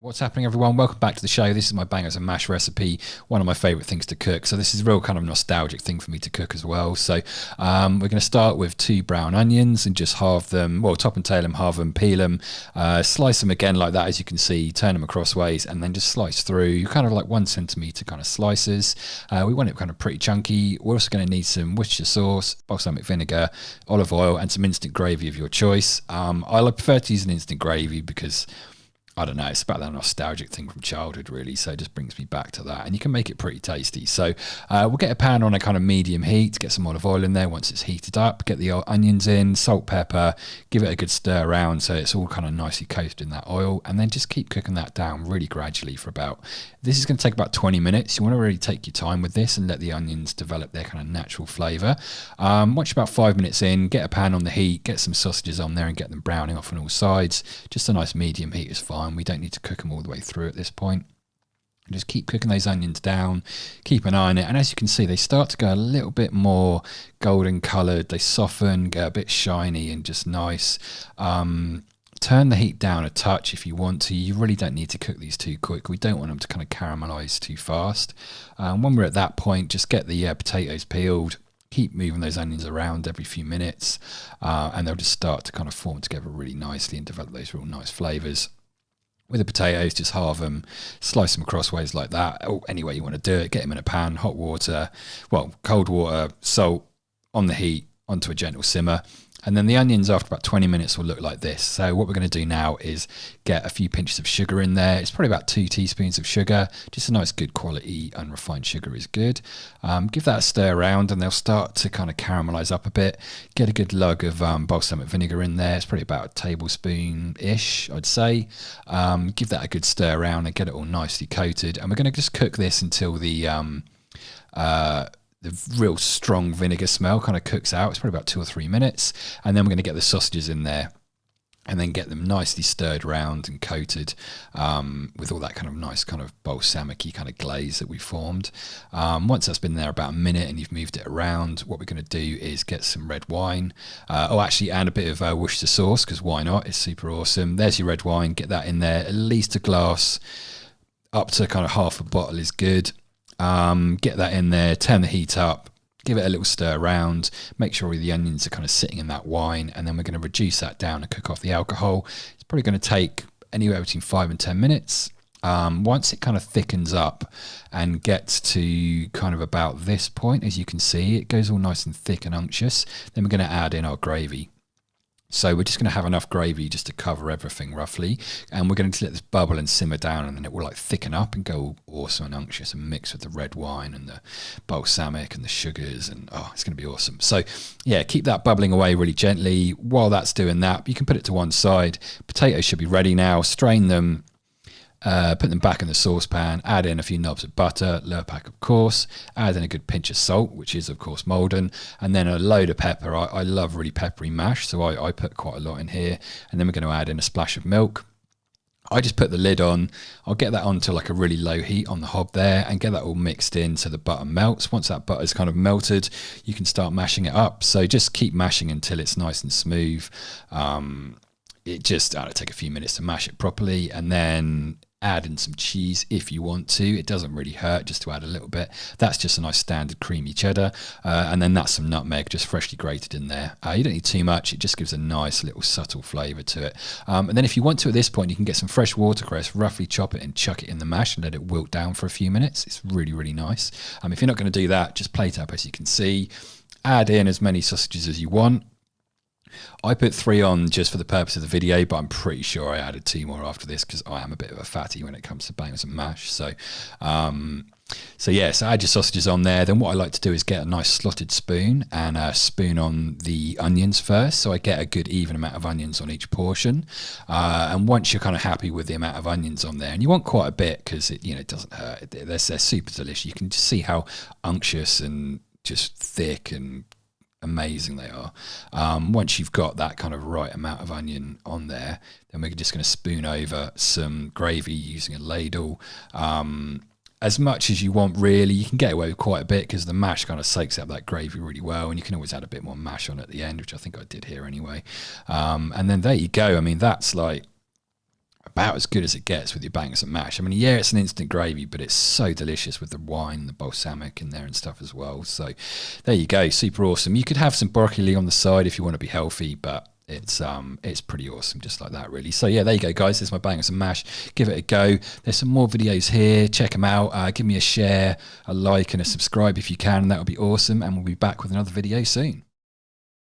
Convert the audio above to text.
What's happening, everyone? Welcome back to the show. This is my bangers and mash recipe, one of my favourite things to cook. So this is a real kind of nostalgic thing for me to cook as well. So we're going to start with 2 brown onions and just halve them, well, top and tail them, halve them, peel them, slice them again like that, as you can see, turn them crossways, and then just slice through, kind of like 1 centimetre kind of slices. We want it kind of pretty chunky. We're also going to need some Worcestershire sauce, balsamic vinegar, olive oil, and some instant gravy of your choice. I prefer to use an instant gravy because I don't know, it's about that nostalgic thing from childhood, really. So it just brings me back to that. And you can make it pretty tasty. So we'll get a pan on a kind of medium heat, get some olive oil in there. Once it's heated up, get the onions in, salt, pepper, give it a good stir around so it's all kind of nicely coated in that oil. And then just keep cooking that down really gradually for this is going to take about 20 minutes. You want to really take your time with this and let the onions develop their kind of natural flavour. Once you're about 5 minutes in, get a pan on the heat, get some sausages on there and get them browning off on all sides. Just a nice medium heat is fine. We don't need to cook them all the way through at this point. And just keep cooking those onions down, keep an eye on it. And as you can see, they start to go a little bit more golden coloured. They soften, get a bit shiny and just nice. Turn the heat down a touch if you want to. You really don't need to cook these too quick. We don't want them to kind of caramelise too fast. When we're at that point, just get the potatoes peeled. Keep moving those onions around every few minutes, and they'll just start to kind of form together really nicely and develop those real nice flavours. With the potatoes, just halve them, slice them crossways like that, or any way you want to do it. Get them in a pan, hot water, well, cold water, salt on the heat, onto a gentle simmer. And then the onions after about 20 minutes will look like this. So what we're going to do now is get a few pinches of sugar in there. It's probably about 2 teaspoons of sugar. Just a nice good quality unrefined sugar is good. Give that a stir around and they'll start to kind of caramelize up a bit. Get a good lug of balsamic vinegar in there. It's probably about a tablespoon-ish, I'd say. Give that a good stir around and get it all nicely coated. And we're going to just cook this until the real strong vinegar smell kind of cooks out. It's probably about 2 or 3 minutes. And then we're going to get the sausages in there and then get them nicely stirred around and coated with all that kind of nice kind of balsamic-y kind of glaze that we formed. Once that's been there about a minute and you've moved it around, what we're going to do is get some red wine. And a bit of Worcestershire sauce, because why not? It's super awesome. There's your red wine. Get that in there. At least a glass, up to kind of half a bottle is good. Get that in there, turn the heat up, give it a little stir around, make sure the onions are kind of sitting in that wine, and then we're going to reduce that down and cook off the alcohol. It's probably going to take anywhere between 5 and 10 minutes. Once it kind of thickens up and gets to kind of about this point, as you can see, it goes all nice and thick and unctuous, then we're going to add in our gravy. So we're just going to have enough gravy just to cover everything roughly, and we're going to let this bubble and simmer down, and then it will like thicken up and go awesome and unctuous and mix with the red wine and the balsamic and the sugars, and it's going to be awesome. So yeah, keep that bubbling away really gently. While that's doing that, you can put it to one side. Potatoes should be ready now. Strain them. Put them back in the saucepan, add in a few knobs of butter, Lurpak of course, add in a good pinch of salt, which is of course Maldon, and then a load of pepper. I love really peppery mash, so I put quite a lot in here, and then we're going to add in a splash of milk. I just put the lid on. I'll get that on to like a really low heat on the hob there and get that all mixed in so the butter melts. Once that butter's kind of melted, you can start mashing it up. So just keep mashing until it's nice and smooth. It'll take a few minutes to mash it properly, and then add in some cheese if you want to. It doesn't really hurt just to add a little bit. That's just a nice standard creamy cheddar, and then that's some nutmeg just freshly grated in there. You don't need too much. It just gives a nice little subtle flavour to it. And then if you want to at this point, you can get some fresh watercress, roughly chop it and chuck it in the mash and let it wilt down for a few minutes. It's really, really nice. If you're not going to do that, just plate up as you can see. Add in as many sausages as you want. I put 3 on just for the purpose of the video, but I'm pretty sure I added 2 more after this because I am a bit of a fatty when it comes to bangers and mash. So add your sausages on there. Then what I like to do is get a nice slotted spoon and spoon on the onions first, so I get a good even amount of onions on each portion. And once you're kind of happy with the amount of onions on there, and you want quite a bit because it doesn't hurt. They're super delicious. You can just see how unctuous and just thick and amazing they are. Once you've got that kind of right amount of onion on there, then we're just going to spoon over some gravy using a ladle. As much as you want, really. You can get away with quite a bit because the mash kind of soaks up that gravy really well, and you can always add a bit more mash on at the end, which I think I did here anyway. And then there you go. That's like about as good as it gets with your bangers and mash. I mean, yeah, it's an instant gravy, but it's so delicious with the wine, the balsamic in there and stuff as well. So there you go, super awesome. You could have some broccoli on the side if you want to be healthy, but it's pretty awesome just like that, really. So yeah, there you go, guys. There's my bangers and mash. Give it a go. There's some more videos here. Check them out. Give me a share, a like, and a subscribe if you can. That would be awesome. And we'll be back with another video soon.